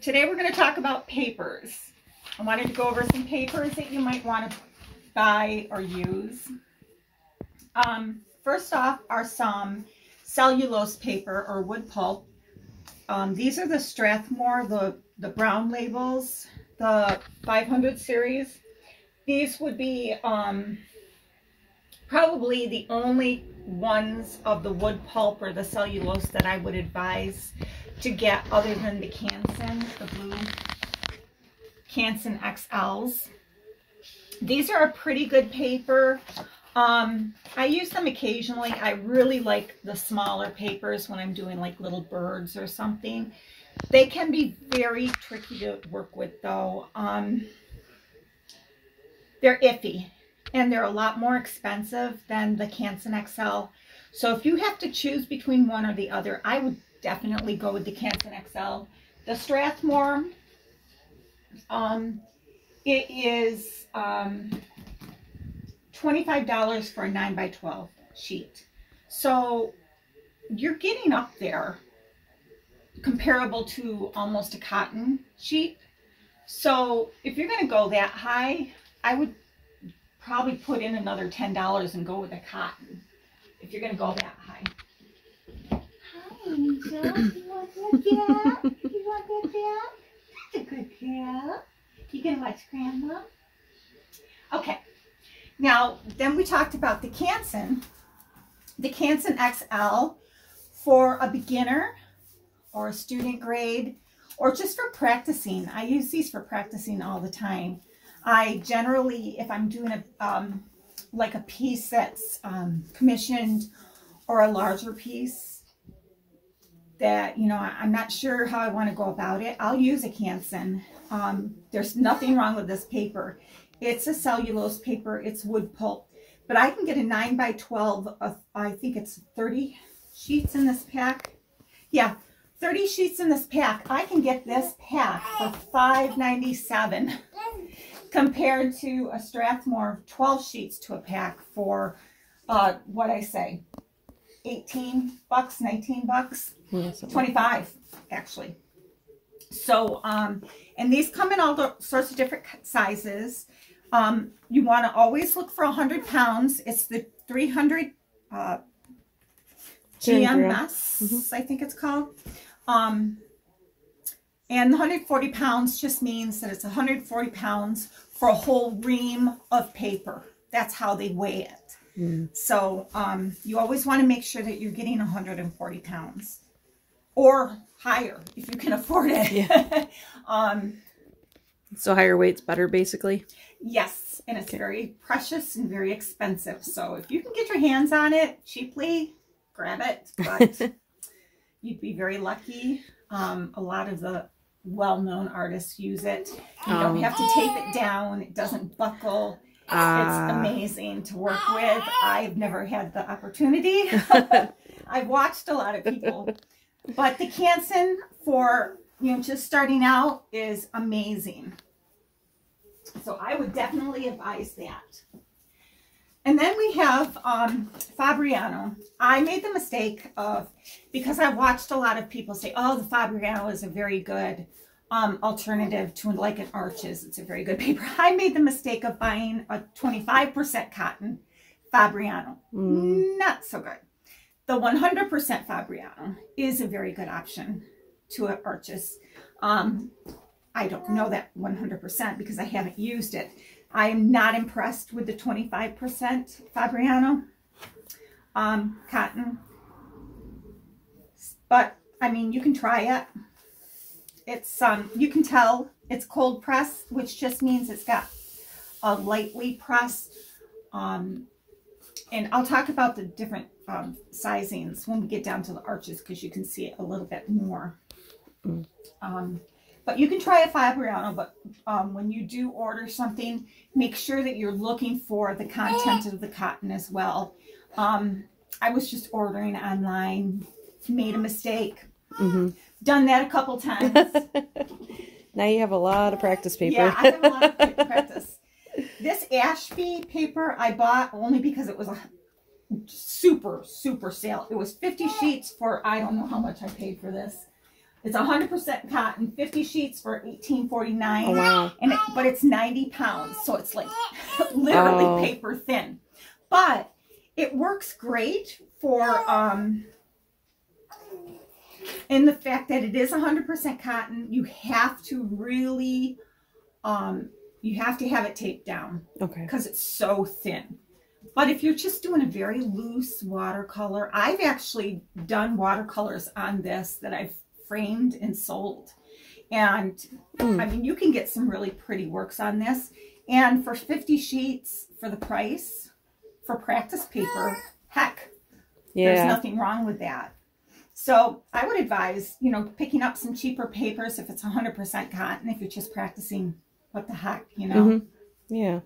Today we're going to talk about papers. I wanted to go over some papers that you might want to buy or use. First off are some cellulose paper or wood pulp. These are the Strathmore, the brown labels, the 500 series. These would be probably the only ones of the wood pulp or the cellulose that I would advise to get, other than the Canson, the blue Canson XLs. These are a pretty good paper. I use them occasionally. I really like the smaller papers when I'm doing like little birds or something. They can be very tricky to work with though. They're iffy and they're a lot more expensive than the Canson XL. So if you have to choose between one or the other, I would definitely go with the Canson XL. The Strathmore, it is $25 for a 9x12 sheet. So you're getting up there comparable to almost a cotton sheet. So if you're going to go that high, I would probably put in another $10 and go with a cotton if you're going to go that high. Hi, Angel. You want that cat? You want that cat? That's a good cat. You going to watch Grandma? Okay. Now, then we talked about the Canson XL for a beginner or a student grade or just for practicing. I use these for practicing all the time. I generally, if I'm doing like a piece that's commissioned or a larger piece that, you know, I'm not sure how I want to go about it, I'll use a Canson. There's nothing wrong with this paper. It's a cellulose paper, it's wood pulp, but I can get a 9x12 of, I think it's 30 sheets in this pack. Yeah, 30 sheets in this pack. I can get this pack for $5.97 compared to a Strathmore 12 sheets to a pack for, what I say, 18 bucks, 19 bucks, yeah, 25 actually. So, and these come in all sorts of different sizes. You want to always look for 100 pounds. It's the 300 GMS, I think it's called. And the 140 pounds just means that it's 140 pounds for a whole ream of paper. That's how they weigh it. So you always want to make sure that you're getting 140 pounds or higher if you can afford it. Yeah. So higher weight's better, basically? Yes, and it's very precious and very expensive. So if you can get your hands on it cheaply, grab it. But you'd be very lucky. A lot of the well-known artists use it. You don't have to tape it down. It doesn't buckle. It's amazing to work with. I've never had the opportunity. I've watched a lot of people. But the Canson for, you know, just starting out is amazing. So I would definitely advise that. And then we have Fabriano. I made the mistake of, because I watched a lot of people say, oh, the Fabriano is a very good alternative to like an Arches. It's a very good paper. I made the mistake of buying a 25% cotton Fabriano. Not so good. The 100% Fabriano is a very good option to an Arches. I don't know that 100% because I haven't used it. I am not impressed with the 25% Fabriano cotton. But, I mean, you can try it. It's, you can tell it's cold press, which just means it's got a lightly pressed. And I'll talk about the different sizings when we get down to the Arches because you can see it a little bit more. But you can try a Fabriano, but when you do order something, make sure that you're looking for the content of the cotton as well. I was just ordering online, made a mistake. Done that a couple times. Now you have a lot of practice paper. Yeah, I have a lot of practice. This Ashby paper I bought only because it was a super sale. It was 50 sheets for, I don't know how much I paid for this. It's 100% cotton, 50 sheets for $18.49. Oh, wow. But it's 90 pounds, so it's like literally paper thin. But it works great for, in the fact that it is 100% cotton. You have to really, you have to have it taped down. Okay. Because it's so thin. But if you're just doing a very loose watercolor, I've actually done watercolors on this that I've framed and sold. And I mean, you can get some really pretty works on this. And for 50 sheets for the price, for practice paper, heck, there's nothing wrong with that. So I would advise, you know, picking up some cheaper papers if it's 100% cotton, if you're just practicing, what the heck, you know? Yeah.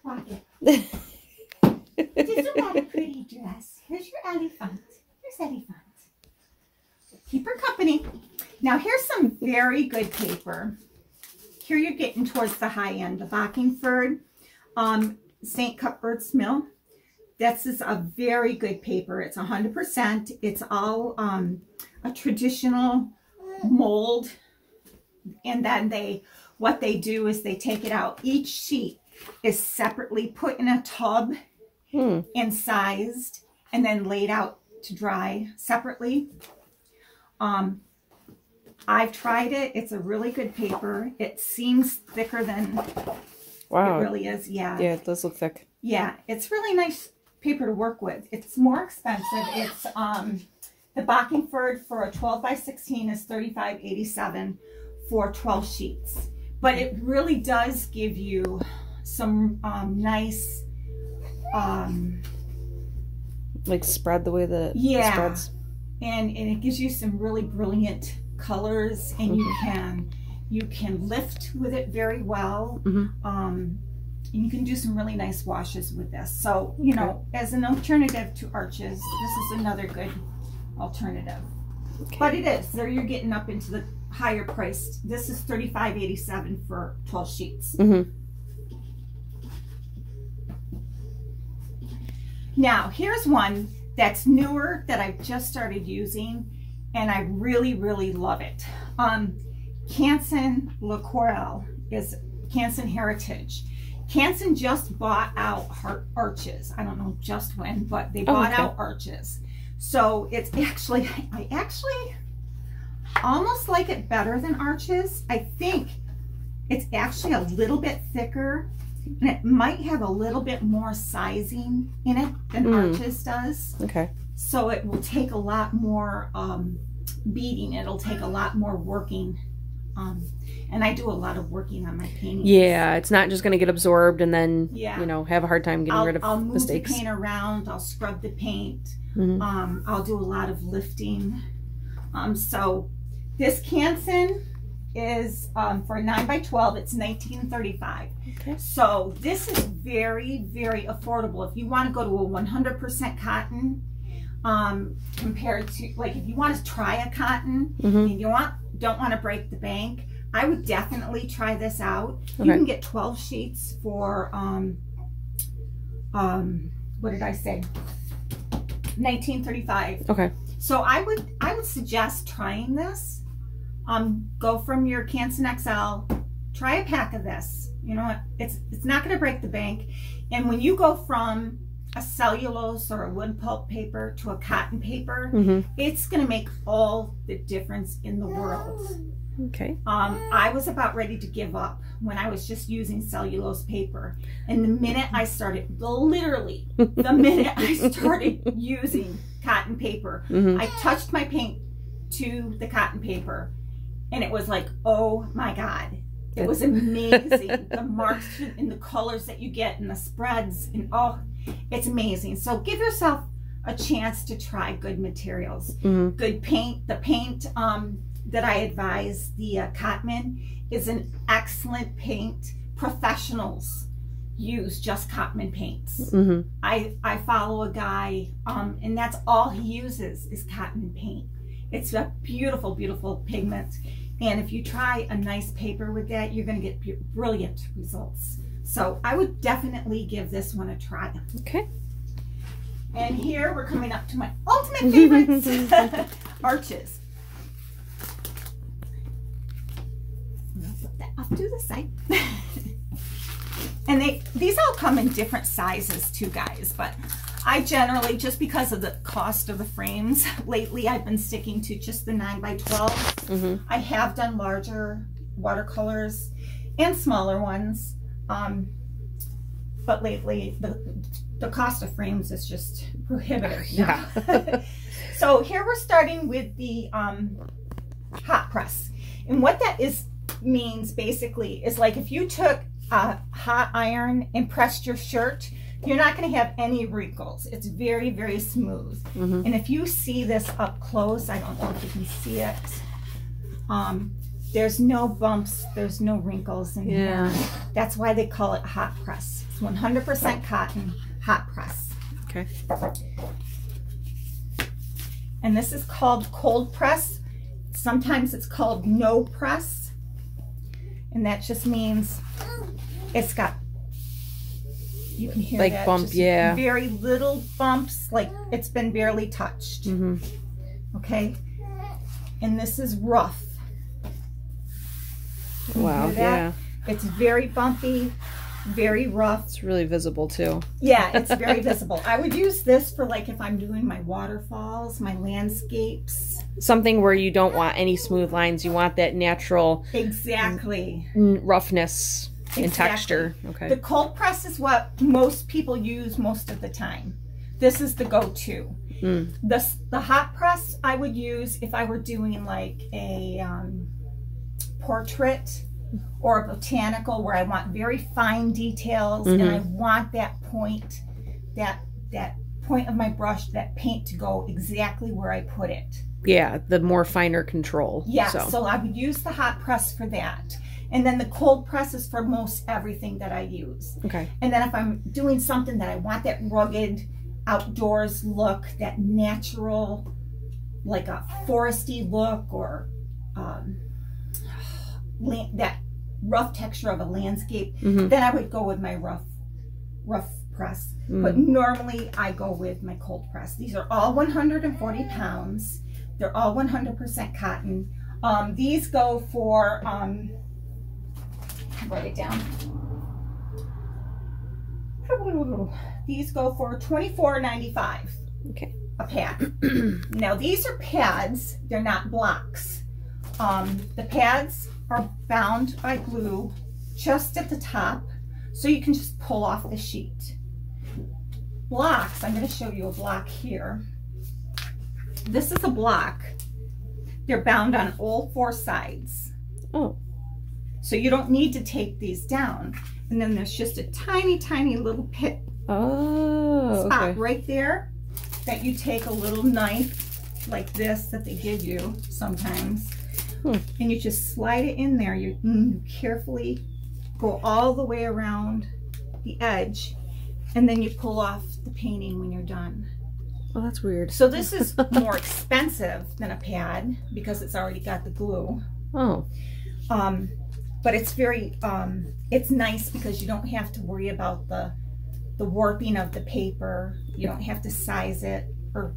Rocket. Isn't that a pretty dress? Here's your elephant. Here's elephant. Keep her company. Now here's some very good paper. Here you're getting towards the high end. The Bockingford St. Cuthbert's Mill. This is a very good paper. It's 100%. It's all a traditional mold. And then what they do is they take it out. Each sheet is separately put in a tub and sized and then laid out to dry separately. I've tried it. It's a really good paper. It seems thicker than it really is. Yeah. Yeah, it does look thick. Yeah, it's really nice paper to work with. It's more expensive. It's the Bockingford for a 12 by 16 is $35.87 for 12 sheets. But it really does give you some nice like spread the way that it spreads. And it gives you some really brilliant colors, and you can lift with it very well. And you can do some really nice washes with this. So, you know, as an alternative to arches, this is another good alternative. But it is. There you're getting up into the higher priced. This is $35.87 for 12 sheets. Now, here's one that's newer that I've just started using, and I really, really love it. Canson L'Aquarelle is Canson Heritage. Canson just bought out arches. I don't know just when, but they bought out arches. So it's actually, I actually almost like it better than arches. I think it's actually a little bit thicker, and it might have a little bit more sizing in it than arches does. So it will take a lot more beading. It'll take a lot more working. And I do a lot of working on my paintings. Yeah, it's not just going to get absorbed and then, you know, have a hard time getting rid of I'll move mistakes. the paint around. I'll scrub the paint. I'll do a lot of lifting. So this Canson is for 9 by 12. It's $19.35. So this is very, very affordable. If you want to go to a 100% cotton, compared to, like, if you want to try a cotton and you don't want to break the bank, I would definitely try this out. You can get 12 sheets for what did I say? $19.35. So I would suggest trying this. Go from your Canson XL, try a pack of this. You know what? It's not going to break the bank. And when you go from a cellulose or a wood pulp paper to a cotton paper, it's going to make all the difference in the world. I was about ready to give up when I was just using cellulose paper. And the minute I started, literally, the minute I started using cotton paper, I touched my paint to the cotton paper, and it was like, oh my God. It was amazing. The marks and the colors that you get and the spreads, and oh, it's amazing. So give yourself a chance to try good materials. Good paint. The paint that I advise, the Cotman, is an excellent paint. Professionals use just Cotman paints. I follow a guy, and that's all he uses is Cotman paint. It's a beautiful, beautiful pigment. And if you try a nice paper with that, you're going to get brilliant results. So I would definitely give this one a try. And here we're coming up to my ultimate favorites, arches. do this side. And these all come in different sizes too, guys, but I generally, just because of the cost of the frames, lately I've been sticking to just the 9x12. I have done larger watercolors and smaller ones, but lately the cost of frames is just prohibitive. Yeah. So here we're starting with the hot press. And what that means basically is like if you took a hot iron and pressed your shirt, you're not going to have any wrinkles. It's very, very smooth. And if you see this up close, I don't know if you can see it. There's no bumps, there's no wrinkles in here. That's why they call it hot press. It's 100% cotton hot press. Okay. And this is called cold press. Sometimes it's called no press. And that just means it's got, you can hear like that, bump, just yeah. very little bumps, like it's been barely touched. Okay. And this is rough. Wow, yeah. It's very bumpy, very rough. It's really visible too. Yeah, it's very visible. I would use this for like if I'm doing my waterfalls, my landscapes. Something where you don't want any smooth lines. You want that natural roughness and texture. Okay. The cold press is what most people use most of the time. This is the go-to. The hot press I would use if I were doing like a portrait or a botanical where I want very fine details and I want that point of my brush, that paint to go exactly where I put it. Yeah, the more finer control. Yeah, so I would use the hot press for that. And then the cold press is for most everything that I use. Okay. And then if I'm doing something that I want that rugged outdoors look, that natural, like a foresty look, or that rough texture of a landscape, then I would go with my rough press. But normally I go with my cold press. These are all 140 pounds. They're all 100% cotton. These go for, write it down. These go for $24.95. Okay. A pad. Now these are pads. They're not blocks. The pads are bound by glue just at the top, so you can just pull off the sheet. Blocks, I'm going to show you a block here. This is a block. They're bound on all four sides. Oh. So you don't need to take these down. And then there's just a tiny, tiny little pit spot right there that you take a little knife like this that they give you sometimes. And you just slide it in there. You carefully go all the way around the edge, and then you pull off the painting when you're done. Oh, that's weird. So this is more expensive than a pad because it's already got the glue. Oh. But it's very, it's nice because you don't have to worry about the warping of the paper. You don't have to size it, or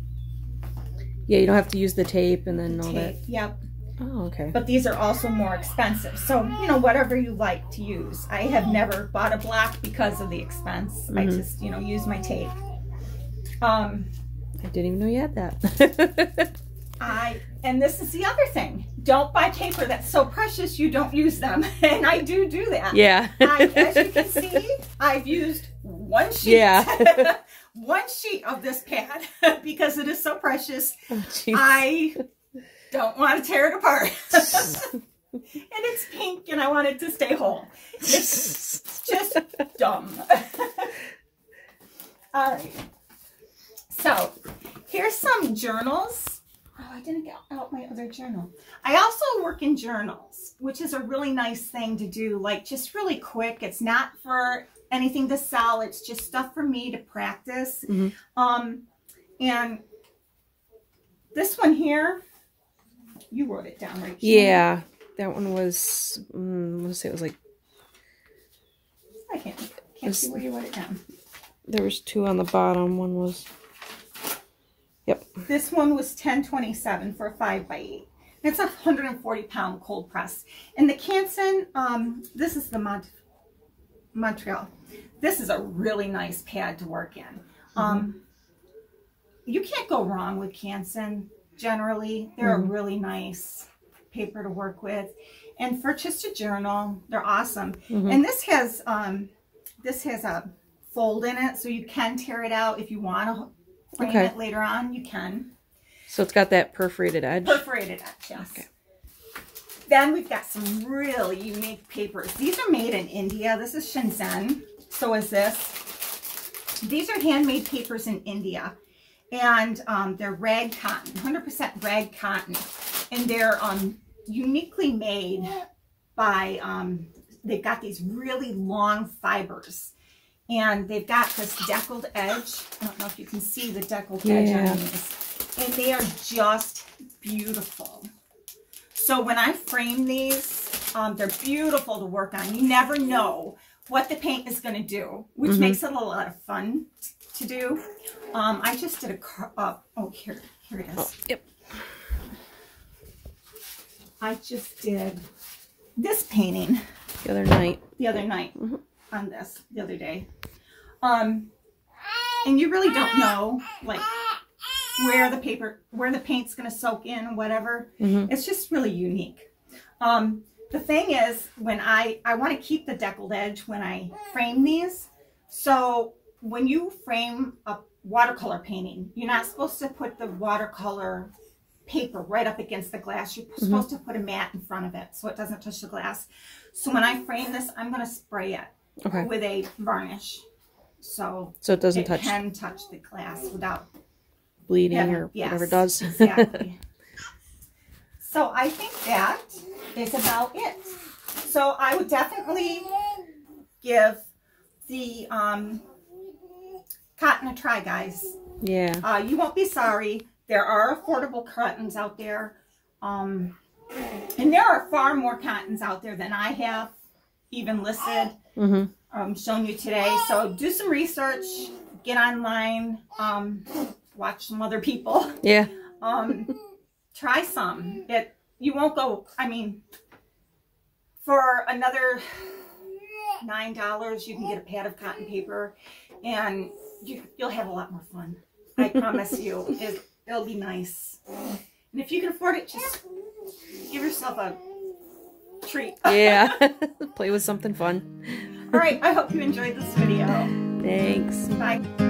yeah, you don't have to use the tape and then all that. Yep. Oh, okay. But these are also more expensive. So, you know, whatever you like to use. I have never bought a block because of the expense. I just, you know, use my tape. I didn't even know you had that. And this is the other thing. Don't buy paper that's so precious you don't use them. And I do that. Yeah. As you can see, I've used one sheet. Yeah. One sheet of this pad because it is so precious. Oh, I don't want to tear it apart. And it's pink and I want it to stay whole. It's just dumb. All right. So here's some journals. Oh, I didn't get out my other journal. I also work in journals, which is a really nice thing to do, like just really quick. It's not for anything to sell. It's just stuff for me to practice. And this one here, you wrote it down, right? Yeah, that one was, I want to say it was like... I can't see where you wrote it down. There was two on the bottom. One was... Yep. This one was 1027 for a 5x8. It's a 140-pound cold press. And the Canson, this is the Montreal. This is a really nice pad to work in. You can't go wrong with Canson. Generally, they're a really nice paper to work with. And for just a journal, they're awesome. And this has a fold in it, so you can tear it out if you want to frame it later on. You can. So it's got that perforated edge? Perforated edge, yes. Okay. Then we've got some really unique papers. These are made in India. This is Shenzhen. So is this. These are handmade papers in India. And they're rag cotton, 100% rag cotton. And they're uniquely made by, they've got these really long fibers. And they've got this deckled edge. I don't know if you can see the deckled edge on these. And they are just beautiful. So when I frame these, they're beautiful to work on. You never know what the paint is going to do, which makes it a lot of fun to do. I just did here it is. Oh, yep. I just did this painting the other night on this the other day. And you really don't know like where the paint's going to soak in or whatever. It's just really unique. The thing is, when I want to keep the deckled edge when I frame these. So when you frame a watercolor painting, you're not supposed to put the watercolor paper right up against the glass. You're supposed to put a mat in front of it so it doesn't touch the glass. So when I frame this, I'm going to spray it with a varnish. So it doesn't can touch the glass without bleeding or whatever it does. Exactly. So I think that is about it. So I would definitely give the cotton a try, guys. Yeah. You won't be sorry. There are affordable cottons out there. And there are far more cottons out there than I have even listed. Shown you today. So do some research, get online, watch some other people. Yeah. Try some. You won't go, I mean, for another $9, you can get a pad of cotton paper and you'll have a lot more fun. I promise you. It'll be nice. And if you can afford it, just give yourself a treat. Yeah. Play with something fun. All right. I hope you enjoyed this video. Thanks. Bye.